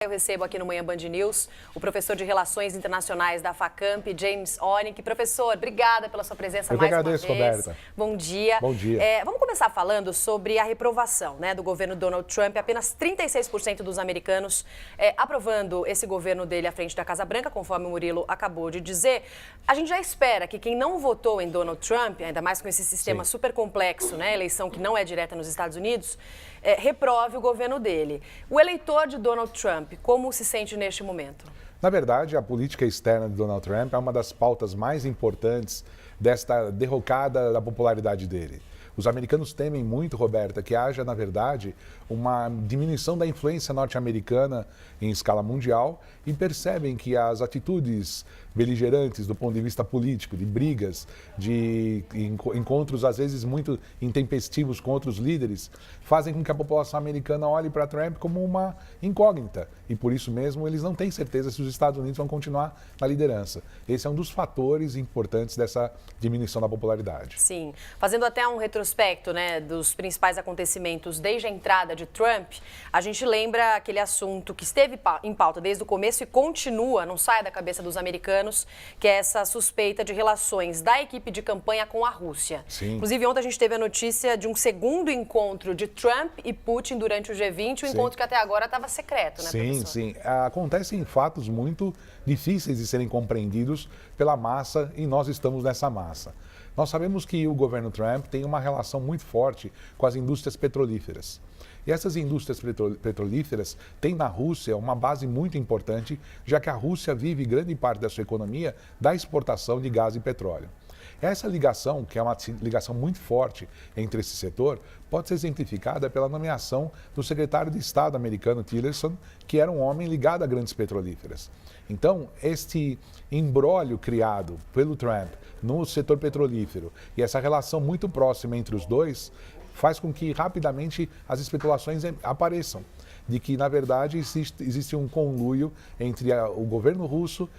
Eu recebo aqui no Manhã Band News o professor de Relações Internacionais da Facamp, James Onik. Professor, obrigada pela sua presença mais uma vez. Eu que agradeço, Roberta. Bom dia. Bom dia. Vamos começar falando sobre a reprovação do governo Donald Trump. Apenas 36% dos americanos aprovando esse governo dele à frente da Casa Branca, conforme o Murilo acabou de dizer. A gente já espera que quem não votou em Donald Trump, ainda mais com esse sistema super complexo, eleição que não é direta nos Estados Unidos, reprove o governo dele. O eleitor de Donald Trump, como se sente neste momento? Na verdade, a política externa de Donald Trump é uma das pautas mais importantes desta derrocada da popularidade dele. Os americanos temem muito, Roberta, que haja, na verdade, uma diminuição da influência norte-americana em escala mundial e percebem que as atitudes beligerantes do ponto de vista político, de brigas, de encontros às vezes muito intempestivos com outros líderes, fazem com que a população americana olhe para Trump como uma incógnita. E por isso mesmo eles não têm certeza se os Estados Unidos vão continuar na liderança. Esse é um dos fatores importantes dessa diminuição da popularidade. Sim. Fazendo até um retrospecto dos principais acontecimentos desde a entrada de Trump, a gente lembra aquele assunto que esteve em pauta desde o começo e continua, não sai da cabeça dos americanos, que é essa suspeita de relações da equipe de campanha com a Rússia. Sim. Inclusive, ontem a gente teve a notícia de um segundo encontro de Trump e Putin durante o G20, um encontro que até agora estava secreto, né, professor? Sim. Acontecem fatos muito difíceis de serem compreendidos pela massa e nós estamos nessa massa. Nós sabemos que o governo Trump tem uma relação muito forte com as indústrias petrolíferas. E essas indústrias petrolíferas têm na Rússia uma base muito importante, já que a Rússia vive grande parte da sua economia da exportação de gás e petróleo. Essa ligação, que é uma ligação muito forte entre esse setor, pode ser exemplificada pela nomeação do secretário de Estado americano Tillerson, que era um homem ligado a grandes petrolíferas. Então, este imbróglio criado pelo Trump no setor petrolífero e essa relação muito próxima entre os dois faz com que rapidamente as especulações apareçam de que, na verdade, existe um conluio entre o governo russo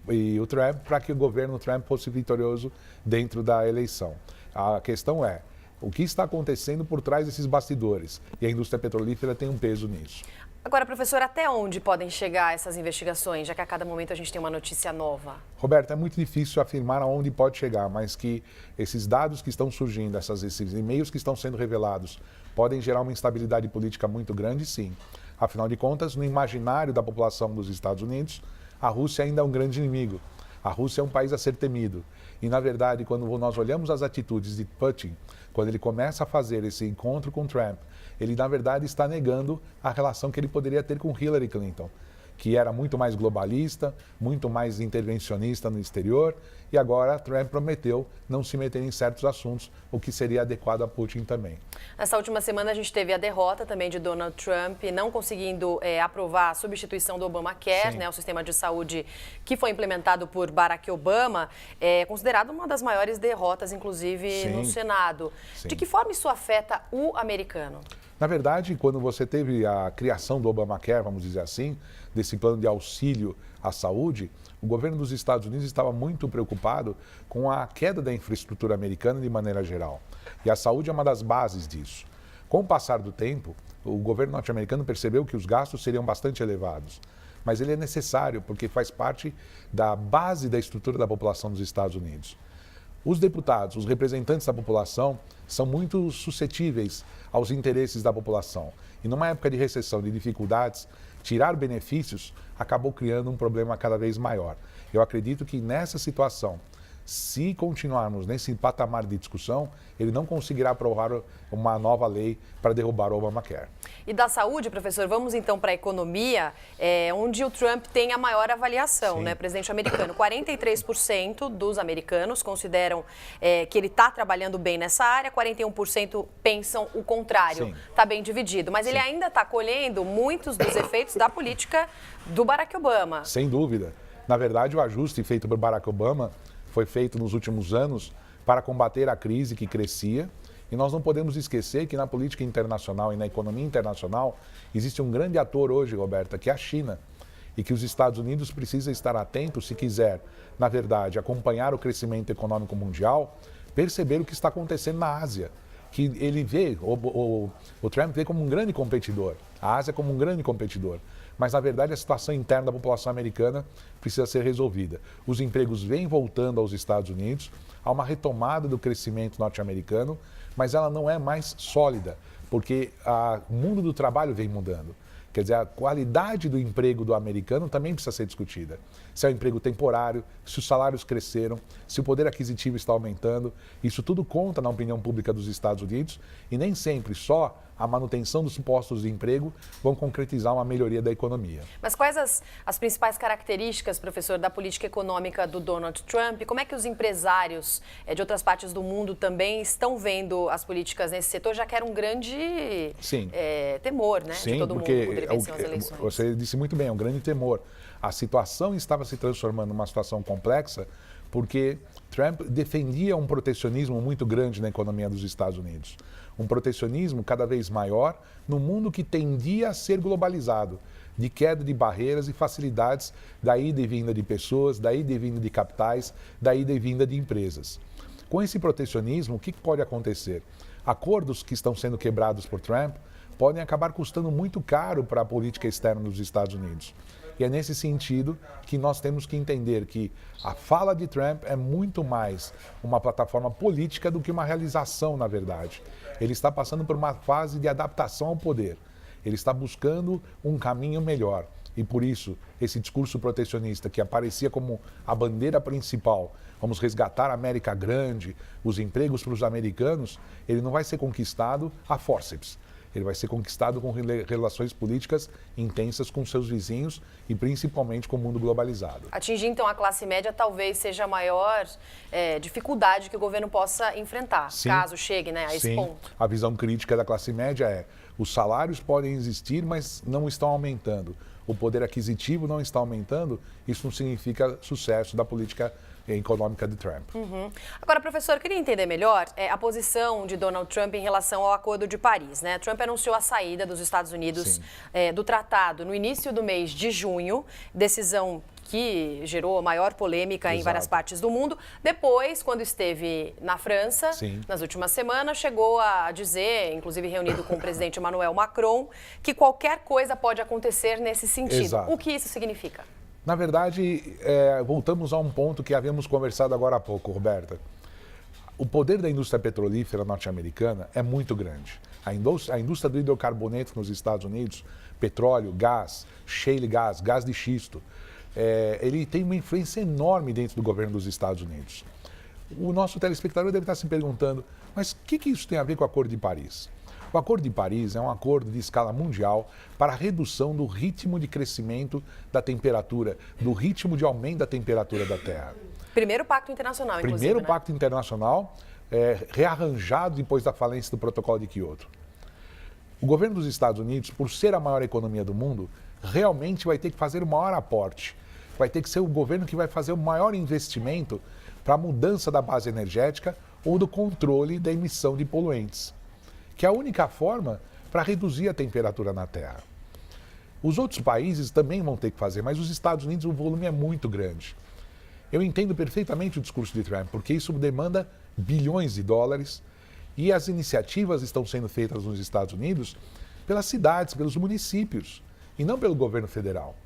e o Trump para que o governo Trump fosse vitorioso dentro da eleição. A questão é, o que está acontecendo por trás desses bastidores? E a indústria petrolífera tem um peso nisso. Agora, professor, até onde podem chegar essas investigações, já que a cada momento a gente tem uma notícia nova? Roberto, é muito difícil afirmar aonde pode chegar, mas que esses dados que estão surgindo, esses e-mails que estão sendo revelados, podem gerar uma instabilidade política muito grande, sim. Afinal de contas, no imaginário da população dos Estados Unidos, a Rússia ainda é um grande inimigo. A Rússia é um país a ser temido. E, na verdade, quando nós olhamos as atitudes de Putin, quando ele começa a fazer esse encontro com Trump, ele, na verdade, está negando a relação que ele poderia ter com Hillary Clinton, que era muito mais globalista, muito mais intervencionista no exterior, e agora Trump prometeu não se meter em certos assuntos, o que seria adequado a Putin também. Nessa última semana a gente teve a derrota também de Donald Trump, não conseguindo aprovar a substituição do Obamacare, o sistema de saúde que foi implementado por Barack Obama, é considerado uma das maiores derrotas, inclusive, no Senado. Sim. De que forma isso afeta o americano? Na verdade, quando você teve a criação do Obamacare, vamos dizer assim, desse plano de auxílio à saúde, o governo dos Estados Unidos estava muito preocupado com a queda da infraestrutura americana de maneira geral. E a saúde é uma das bases disso. Com o passar do tempo, o governo norte-americano percebeu que os gastos seriam bastante elevados. Mas ele é necessário porque faz parte da base da estrutura da população dos Estados Unidos. Os deputados, os representantes da população, são muito suscetíveis aos interesses da população. E numa época de recessão, de dificuldades, tirar benefícios acabou criando um problema cada vez maior. Eu acredito que nessa situação, se continuarmos nesse patamar de discussão, ele não conseguirá aprovar uma nova lei para derrubar o Obamacare. E da saúde, professor, vamos então para a economia, onde o Trump tem a maior avaliação, presidente americano. 43% dos americanos consideram que ele está trabalhando bem nessa área, 41% pensam o contrário. Está bem dividido, mas ele ainda está colhendo muitos dos efeitos da política do Barack Obama. Sem dúvida. Na verdade, o ajuste feito por Barack Obama foi feito nos últimos anos para combater a crise que crescia. E nós não podemos esquecer que na política internacional e na economia internacional existe um grande ator hoje, Roberta, que é a China. E que os Estados Unidos precisam estar atentos se quiser, na verdade, acompanhar o crescimento econômico mundial, perceber o que está acontecendo na Ásia. Que ele vê, o Trump vê como um grande competidor, a Ásia como um grande competidor. Mas, na verdade, a situação interna da população americana precisa ser resolvida. Os empregos vêm voltando aos Estados Unidos, há uma retomada do crescimento norte-americano, mas ela não é mais sólida, porque o mundo do trabalho vem mudando. Quer dizer, a qualidade do emprego do americano também precisa ser discutida. Se é um emprego temporário, se os salários cresceram, se o poder aquisitivo está aumentando. Isso tudo conta na opinião pública dos Estados Unidos e nem sempre só a manutenção dos postos de emprego vão concretizar uma melhoria da economia. Mas quais as principais características, professor, da política econômica do Donald Trump? Como é que os empresários de outras partes do mundo também estão vendo as políticas nesse setor, já que era um grande temor, né? Sim, de todo mundo poder vencer as eleições. Você disse muito bem, é um grande temor. A situação estava se transformando numa situação complexa porque Trump defendia um protecionismo muito grande na economia dos Estados Unidos. Um protecionismo cada vez maior no mundo que tendia a ser globalizado, de queda de barreiras e facilidades da ida e vinda de pessoas, da ida e vinda de capitais, da ida e vinda de empresas. Com esse protecionismo, o que pode acontecer? Acordos que estão sendo quebrados por Trump podem acabar custando muito caro para a política externa dos Estados Unidos. E é nesse sentido que nós temos que entender que a fala de Trump é muito mais uma plataforma política do que uma realização, na verdade. Ele está passando por uma fase de adaptação ao poder. Ele está buscando um caminho melhor. E por isso, esse discurso protecionista que aparecia como a bandeira principal, vamos resgatar a América grande, os empregos para os americanos, ele não vai ser conquistado a fórceps. Ele vai ser conquistado com relações políticas intensas com seus vizinhos e principalmente com o mundo globalizado. Atingir, então, a classe média talvez seja a maior dificuldade que o governo possa enfrentar, sim, caso chegue, né, a esse ponto. A visão crítica da classe média é: os salários podem existir, mas não estão aumentando. O poder aquisitivo não está aumentando, isso não significa sucesso da política econômica de Trump. Agora, professor, eu queria entender melhor a posição de Donald Trump em relação ao Acordo de Paris, né? Trump anunciou a saída dos Estados Unidos do tratado no início do mês de junho, decisão que gerou maior polêmica em várias partes do mundo. Depois, quando esteve na França, nas últimas semanas, chegou a dizer, inclusive reunido com o presidente Emmanuel Macron, que qualquer coisa pode acontecer nesse sentido. Exato. O que isso significa? Na verdade, voltamos a um ponto que havíamos conversado agora há pouco, Roberta. O poder da indústria petrolífera norte-americana é muito grande. A indústria do hidrocarboneto nos Estados Unidos, petróleo, gás, shale gas, gás de xisto, ele tem uma influência enorme dentro do governo dos Estados Unidos. O nosso telespectador deve estar se perguntando, mas o que isso tem a ver com o Acordo de Paris? O Acordo de Paris é um acordo de escala mundial para a redução do ritmo de crescimento da temperatura, do ritmo de aumento da temperatura da Terra. Primeiro pacto internacional, inclusive, Primeiro pacto internacional rearranjado depois da falência do Protocolo de Kyoto. O governo dos Estados Unidos, por ser a maior economia do mundo, realmente vai ter que fazer o maior aporte. Vai ter que ser o governo que vai fazer o maior investimento para a mudança da base energética ou do controle da emissão de poluentes, que é a única forma para reduzir a temperatura na Terra. Os outros países também vão ter que fazer, mas os Estados Unidos o volume é muito grande. Eu entendo perfeitamente o discurso de Trump, porque isso demanda bilhões de dólares e as iniciativas estão sendo feitas nos Estados Unidos pelas cidades, pelos municípios e não pelo governo federal.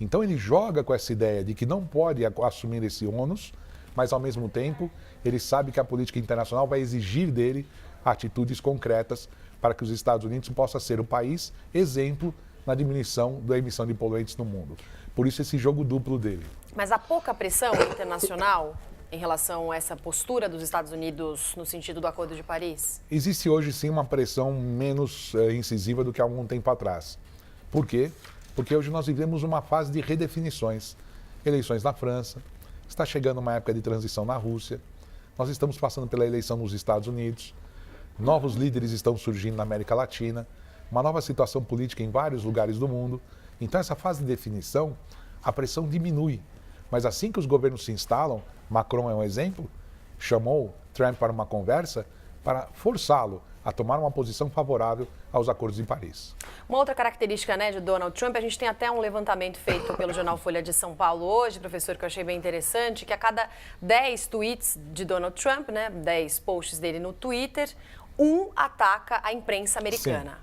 Então ele joga com essa ideia de que não pode assumir esse ônus, mas ao mesmo tempo ele sabe que a política internacional vai exigir dele atitudes concretas para que os Estados Unidos possam ser o país exemplo na diminuição da emissão de poluentes no mundo. Por isso esse jogo duplo dele. Mas há pouca pressão internacional em relação a essa postura dos Estados Unidos no sentido do Acordo de Paris? Existe hoje sim uma pressão menos incisiva do que há algum tempo atrás. Por quê? Porque hoje nós vivemos uma fase de redefinições. Eleições na França, está chegando uma época de transição na Rússia, nós estamos passando pela eleição nos Estados Unidos, novos líderes estão surgindo na América Latina, uma nova situação política em vários lugares do mundo. Então essa fase de definição, a pressão diminui. Mas assim que os governos se instalam, Macron é um exemplo, chamou Trump para uma conversa para forçá-lo a tomar uma posição favorável aos acordos de Paris. Uma outra característica, né, de Donald Trump, a gente tem até um levantamento feito pelo jornal Folha de São Paulo hoje, professor, que eu achei bem interessante, que a cada 10 tweets de Donald Trump, né, 10 posts dele no Twitter, um ataca a imprensa americana.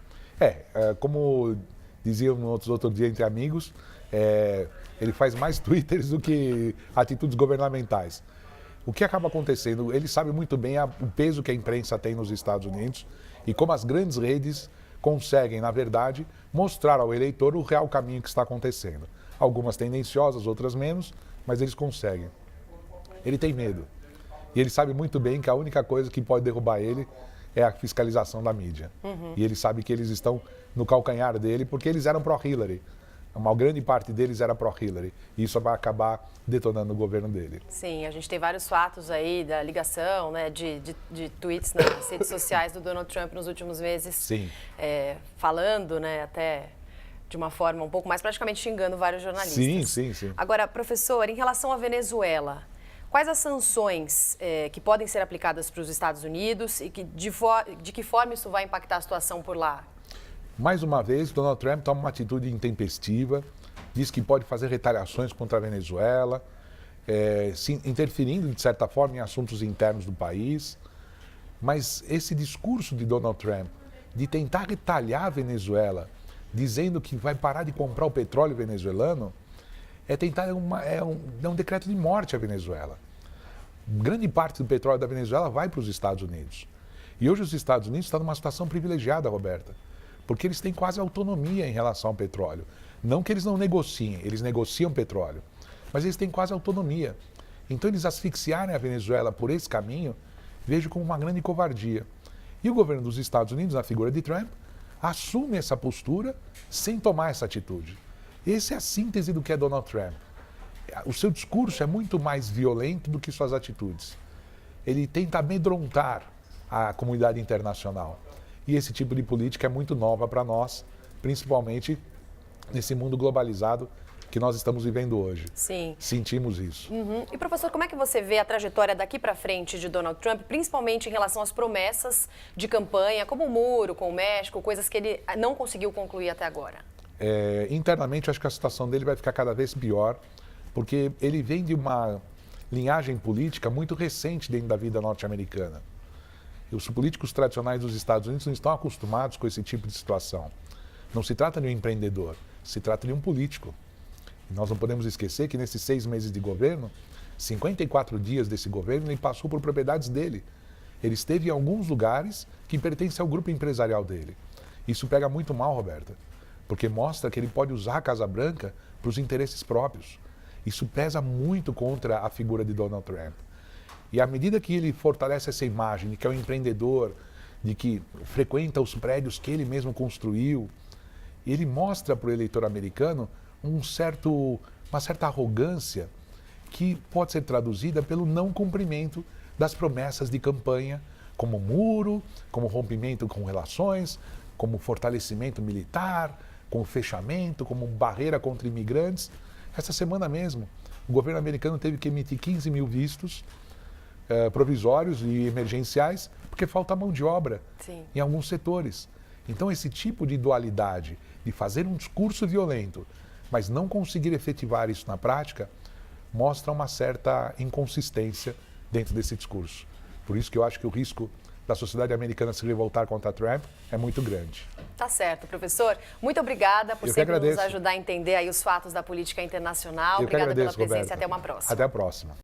Como diziam outro dia entre amigos, ele faz mais twitters do que atitudes governamentais. O que acaba acontecendo? Ele sabe muito bem o peso que a imprensa tem nos Estados Unidos e como as grandes redes conseguem, na verdade, mostrar ao eleitor o real caminho que está acontecendo. Algumas tendenciosas, outras menos, mas eles conseguem. Ele tem medo. E ele sabe muito bem que a única coisa que pode derrubar ele é a fiscalização da mídia. E ele sabe que eles estão no calcanhar dele porque eles eram pró-Hillary. Uma grande parte deles era pró-Hillary. E isso vai acabar detonando o governo dele. Sim, a gente tem vários fatos aí da ligação, né, de tweets nas redes sociais do Donald Trump nos últimos meses. Sim. Falando, né, até de uma forma um pouco mais, praticamente xingando vários jornalistas. Sim. Agora, professor, em relação à Venezuela, quais as sanções que podem ser aplicadas para os Estados Unidos e de que forma isso vai impactar a situação por lá? Mais uma vez, Donald Trump toma uma atitude intempestiva, diz que pode fazer retaliações contra a Venezuela, interferindo, de certa forma, em assuntos internos do país. Mas esse discurso de Donald Trump de tentar retalhar a Venezuela, dizendo que vai parar de comprar o petróleo venezuelano, é um decreto de morte à Venezuela. Grande parte do petróleo da Venezuela vai para os Estados Unidos. E hoje os Estados Unidos estão numa situação privilegiada, Roberta, porque eles têm quase autonomia em relação ao petróleo. Não que eles não negociem, eles negociam petróleo, mas eles têm quase autonomia. Então eles asfixiarem a Venezuela por esse caminho, vejo como uma grande covardia. E o governo dos Estados Unidos, na figura de Trump, assume essa postura sem tomar essa atitude. Essa é a síntese do que é Donald Trump. O seu discurso é muito mais violento do que suas atitudes. Ele tenta amedrontar a comunidade internacional. E esse tipo de política é muito nova para nós, principalmente nesse mundo globalizado que nós estamos vivendo hoje. Sim. Sentimos isso. E, professor, como é que você vê a trajetória daqui para frente de Donald Trump, principalmente em relação às promessas de campanha, como o muro com o México, coisas que ele não conseguiu concluir até agora? Internamente, eu acho que a situação dele vai ficar cada vez pior, porque ele vem de uma linhagem política muito recente dentro da vida norte-americana. Os políticos tradicionais dos Estados Unidos não estão acostumados com esse tipo de situação. Não se trata de um empreendedor, se trata de um político. E nós não podemos esquecer que nesses 6 meses de governo, 54 dias desse governo, ele passou por propriedades dele. Ele esteve em alguns lugares que pertencem ao grupo empresarial dele. Isso pega muito mal, Roberta, porque mostra que ele pode usar a Casa Branca para os interesses próprios. Isso pesa muito contra a figura de Donald Trump. E à medida que ele fortalece essa imagem de que é um empreendedor, de que frequenta os prédios que ele mesmo construiu, ele mostra para o eleitor americano uma certa arrogância que pode ser traduzida pelo não cumprimento das promessas de campanha, como muro, como rompimento com relações, como fortalecimento militar, como fechamento, como barreira contra imigrantes. Essa semana mesmo, o governo americano teve que emitir 15 mil vistos provisórios e emergenciais, porque falta mão de obra em alguns setores. Então, esse tipo de dualidade, de fazer um discurso violento, mas não conseguir efetivar isso na prática, mostra uma certa inconsistência dentro desse discurso. Por isso que eu acho que o risco da sociedade americana se revoltar contra Trump é muito grande. Tá certo, professor. Muito obrigada por sempre nos ajudar a entender aí os fatos da política internacional. Obrigada pela presença e até uma próxima. Até a próxima.